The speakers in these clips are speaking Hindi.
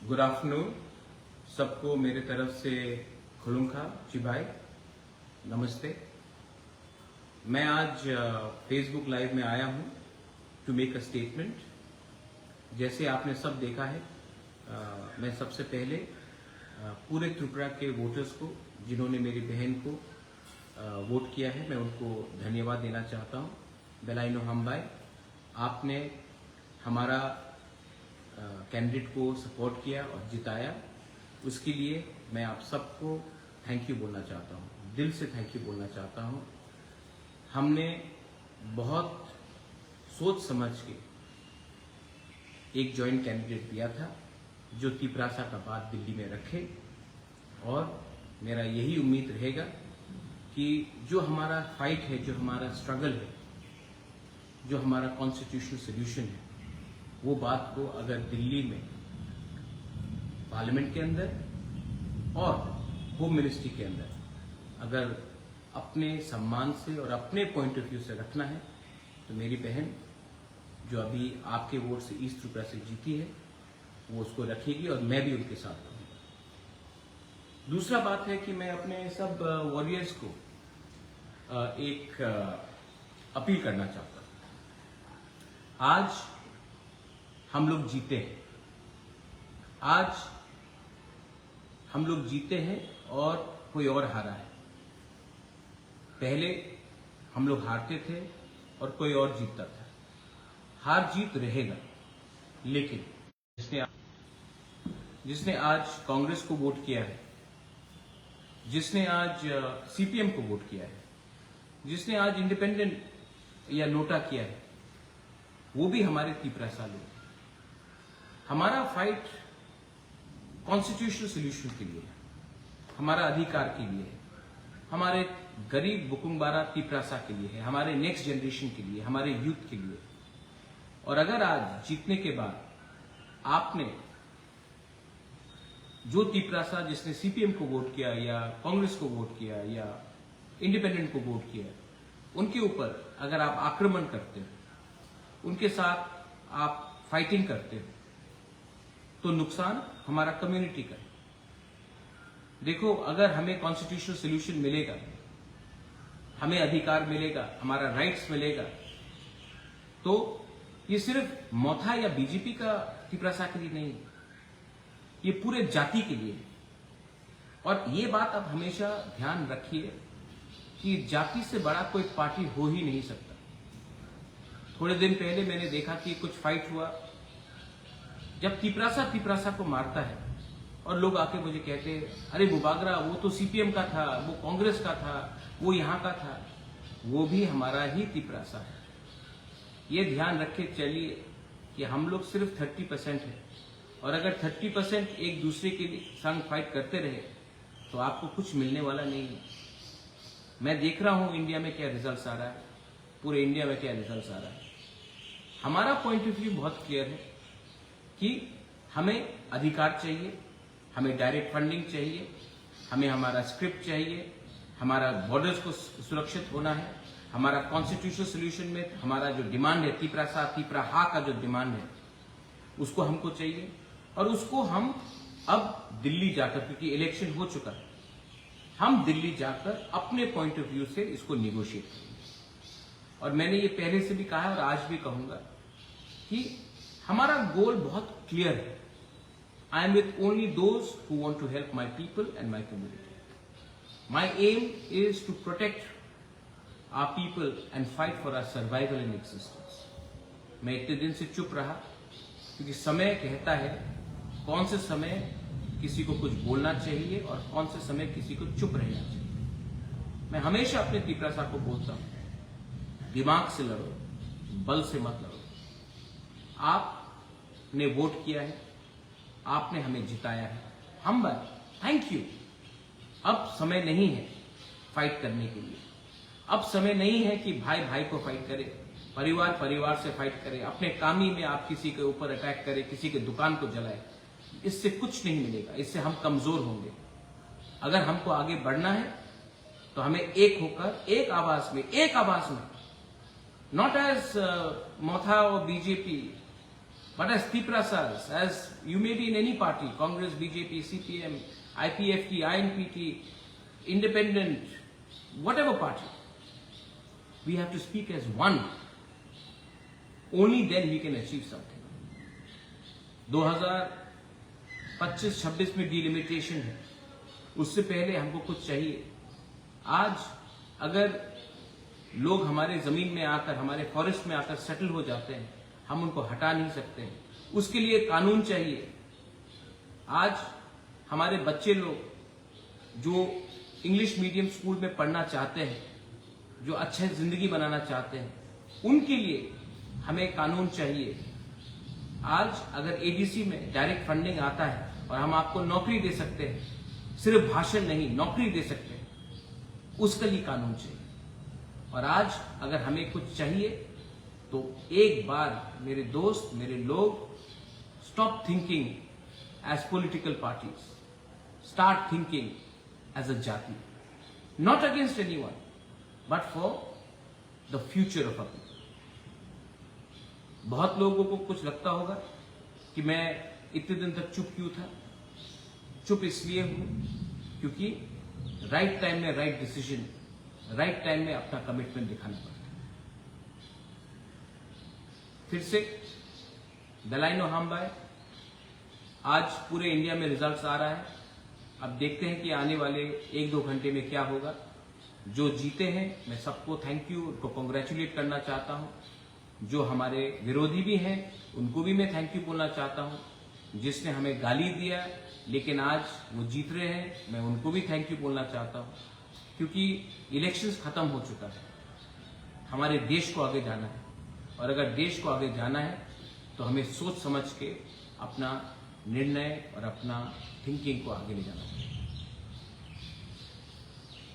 गुड आफ्टरनून सबको मेरे तरफ से खुलुमखा चिबाई नमस्ते। मैं आज फेसबुक लाइव में आया हूं टू मेक अ स्टेटमेंट। जैसे आपने सब देखा है, मैं सबसे पहले पूरे त्रिपुरा के वोटर्स को जिन्होंने मेरी बहन को वोट किया है, मैं उनको धन्यवाद देना चाहता हूं। बेलाइनो हमबाई, आपने हमारा कैंडिडेट को सपोर्ट किया और जिताया, उसके लिए मैं आप सबको थैंक यू बोलना चाहता हूं, दिल से थैंक यू बोलना चाहता हूं। हमने बहुत सोच समझ के एक जॉइंट कैंडिडेट दिया था जो तिपरासा का बात दिल्ली में रखे, और मेरा यही उम्मीद रहेगा कि जो हमारा फाइट है, जो हमारा स्ट्रगल है, जो हमारा कॉन्स्टिट्यूशनल सोल्यूशन है, वो बात को अगर दिल्ली में पार्लियामेंट के अंदर और होम मिनिस्ट्री के अंदर अगर अपने सम्मान से और अपने पॉइंट ऑफ व्यू से रखना है, तो मेरी बहन जो अभी आपके वोट से ईस्ट त्रिपुरा से जीती है, वो उसको रखेगी और मैं भी उनके साथ रहूंगा। दूसरा बात है कि मैं अपने सब वॉरियर्स को एक अपील करना चाहता हूं। आज हम लोग जीते हैं, आज हम लोग जीते हैं और कोई और हारा है। पहले हम लोग हारते थे और कोई और जीतता था। हार जीत रहेगा, लेकिन जिसने आज कांग्रेस को वोट किया है, जिसने आज सीपीएम को वोट किया है, जिसने आज इंडिपेंडेंट या नोटा किया है, वो भी हमारे तिपरासा लोग। हमारा फाइट कॉन्स्टिट्यूशनल सोल्यूशन के लिए है, हमारा अधिकार के लिए है, हमारे गरीब बुकुंबारा तिपरासा के लिए है, हमारे नेक्स्ट जनरेशन के लिए, हमारे यूथ के लिए। और अगर आज जीतने के बाद आपने जो तिपरासा जिसने सीपीएम को वोट किया या कांग्रेस को वोट किया या इंडिपेंडेंट को वोट किया, उनके ऊपर अगर आप आक्रमण करते हो, उनके साथ आप फाइटिंग करते हो, तो नुकसान हमारा कम्युनिटी का है। देखो, अगर हमें कॉन्स्टिट्यूशनल सोल्यूशन मिलेगा, हमें अधिकार मिलेगा, हमारा राइट्स मिलेगा, तो ये सिर्फ मोथा या बीजेपी का तिपरासा के लिए नहीं है, ये पूरे जाति के लिए है। और ये बात आप हमेशा ध्यान रखिए कि जाति से बड़ा कोई पार्टी हो ही नहीं सकता। थोड़े दिन पहले मैंने देखा कि कुछ फाइट हुआ, जब तिपरासा को मारता है और लोग आके मुझे कहते हैं, अरे बुबागरा, वो तो सीपीएम का था, वो कांग्रेस का था, वो यहां का था। वो भी हमारा ही तिपरासा है। ये ध्यान रखे चलिए कि हम लोग सिर्फ 30% है, और अगर 30% एक दूसरे के संग फाइट करते रहे तो आपको कुछ मिलने वाला नहीं है। मैं देख रहा हूं इंडिया में क्या रिजल्ट आ रहा है, पूरे इंडिया में क्या रिजल्ट आ रहा है। हमारा पॉइंट ऑफ व्यू बहुत क्लियर है कि हमें अधिकार चाहिए, हमें डायरेक्ट फंडिंग चाहिए, हमें हमारा स्क्रिप्ट चाहिए, हमारा बॉर्डर्स को सुरक्षित होना है, हमारा कॉन्स्टिट्यूशनल सोल्यूशन में हमारा जो डिमांड है, तिपराहा का जो डिमांड है, उसको हमको चाहिए। और उसको हम अब दिल्ली जाकर, क्योंकि इलेक्शन हो चुका है, हम दिल्ली जाकर अपने पॉइंट ऑफ व्यू से इसको निगोशिएट करेंगे। और मैंने ये पहले से भी कहा और आज भी कहूंगा कि हमारा गोल बहुत क्लियर है। I am with only those who want to help my people and my community. My aim is to protect our people and fight for our survival and existence. मैं इतने दिन से चुप रहा क्योंकि समय कहता है कौन से समय किसी को कुछ बोलना चाहिए और कौन से समय किसी को चुप रहना चाहिए। मैं हमेशा अपने तिपरासा को बोलता हूं, दिमाग से लड़ो, बल से मत लड़ो। आपने वोट किया है, आपने हमें जिताया है, हम थैंक यू। अब समय नहीं है फाइट करने के लिए, अब समय नहीं है कि भाई भाई को फाइट करे, परिवार परिवार से फाइट करे, अपने कामी में आप किसी के ऊपर अटैक करे, किसी के दुकान को जलाए। इससे कुछ नहीं मिलेगा, इससे हम कमजोर होंगे। अगर हमको आगे बढ़ना है तो हमें एक होकर एक आवाज में, नॉट एज मोथा और BJP But as Tiprasas, as you may be in any party, Congress, BJP, CPM, IPFT, INPT, independent, whatever party, we have to speak as one. Only then we can achieve something. 2025-26 में डिलिमिटेशन है, उससे पहले हमको कुछ चाहिए. आज अगर लोग हमारे जमीन में आकर, हमारे फॉरेस्ट में आकर सेटल हो जाते हैं, हम उनको हटा नहीं सकते हैं. उसके लिए कानून चाहिए. आज हमारे बच्चे लोग जो इंग्लिश मीडियम स्कूल में पढ़ना चाहते हैं, जो अच्छे जिंदगी बनाना चाहते हैं, उनके लिए हमें कानून चाहिए. आज अगर एडीसी में डायरेक्ट फंडिंग आता है और हम आपको नौकरी दे सकते हैं, सिर्फ भाषण नहीं, नौकरी दे सकते हैं, उसके लिए कानून चाहिए. और आज अगर हमें कुछ चाहिए तो एक बार मेरे दोस्त, मेरे लोग, stop thinking as political parties, start thinking as a जाति. Not against anyone, but for the future of a people. बहुत लोगों को कुछ लगता होगा कि मैं इतने दिन तक चुप क्यों था. चुप इसलिए हूं क्योंकि राइट टाइम में राइट डिसीजन, राइट टाइम में अपना कमिटमेंट दिखाना पड़ता है. फिर से दलाइनो हाम्बाई, आज पूरे इंडिया में रिजल्ट्स आ रहा है. अब देखते हैं कि आने वाले 1-2 घंटे में क्या होगा. जो जीते हैं मैं सबको थैंक यू, उनको कॉन्ग्रेचुलेट करना चाहता हूं. जो हमारे विरोधी भी हैं उनको भी मैं थैंक यू बोलना चाहता हूं. जिसने हमें गाली दिया लेकिन आज वो जीत रहे हैं, मैं उनको भी थैंक यू बोलना चाहता हूं. क्योंकि इलेक्शंस खत्म हो चुका है, हमारे देश को आगे जाना है. और अगर देश को आगे जाना है तो हमें सोच समझ के अपना निर्णय और अपना थिंकिंग को आगे ले जाना चाहिए.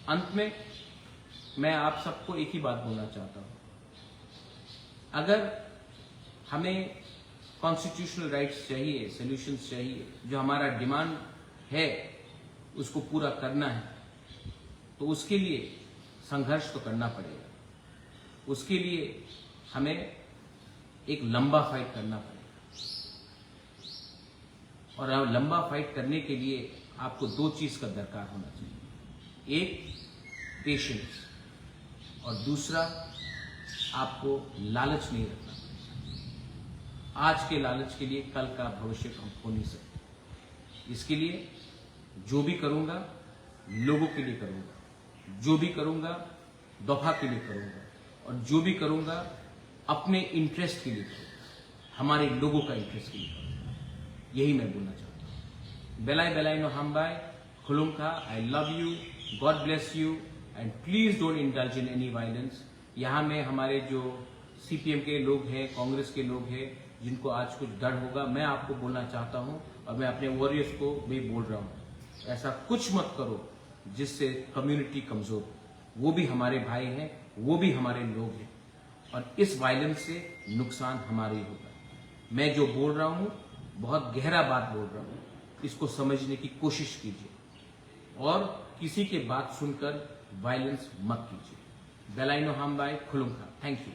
अंत में मैं आप सबको एक ही बात बोलना चाहता हूं. अगर हमें कॉन्स्टिट्यूशनल राइट्स चाहिए, सॉल्यूशंस चाहिए, जो हमारा डिमांड है उसको पूरा करना है, तो उसके लिए संघर्ष तो करना पड़ेगा. उसके लिए हमें एक लंबा फाइट करना पड़ेगा. और लंबा फाइट करने के लिए आपको 2 चीज का दरकार होना चाहिए. एक पेशेंस, और दूसरा आपको लालच नहीं रखना. आज के लालच के लिए कल का भविष्य हम खो नहीं सकते. इसके लिए जो भी करूंगा लोगों के लिए करूंगा, जो भी करूंगा दफा के लिए करूंगा, और जो भी करूंगा अपने इंटरेस्ट के लिए करूंगा, हमारे लोगों का इंटरेस्ट के लिए करूंगा. यही मैं बोलना चाहता हूं. बेलाई बेलाई नो हाम्बाई, खुलुमखा, I love you, God bless you, and please don't indulge in any violence. यहाँ में हमारे जो सीपीएम के लोग हैं, कांग्रेस के लोग हैं, जिनको आज कुछ डर होगा, मैं आपको बोलना चाहता हूं, और मैं अपने वॉरियर्स को भी बोल रहा हूं, ऐसा कुछ मत करो जिससे कम्युनिटी कमजोर हो. वो भी हमारे भाई हैं, वो भी हमारे लोग हैं, और इस वायलेंस से नुकसान हमारे ही होगा. मैं जो बोल रहा हूं बहुत गहरा बात बोल रहा हूं, इसको समझने की कोशिश कीजिए और किसी के बात सुनकर वायलेंस मत कीजिए. बेलाई नो हाम्बाई, खुलुमखा. Thank you.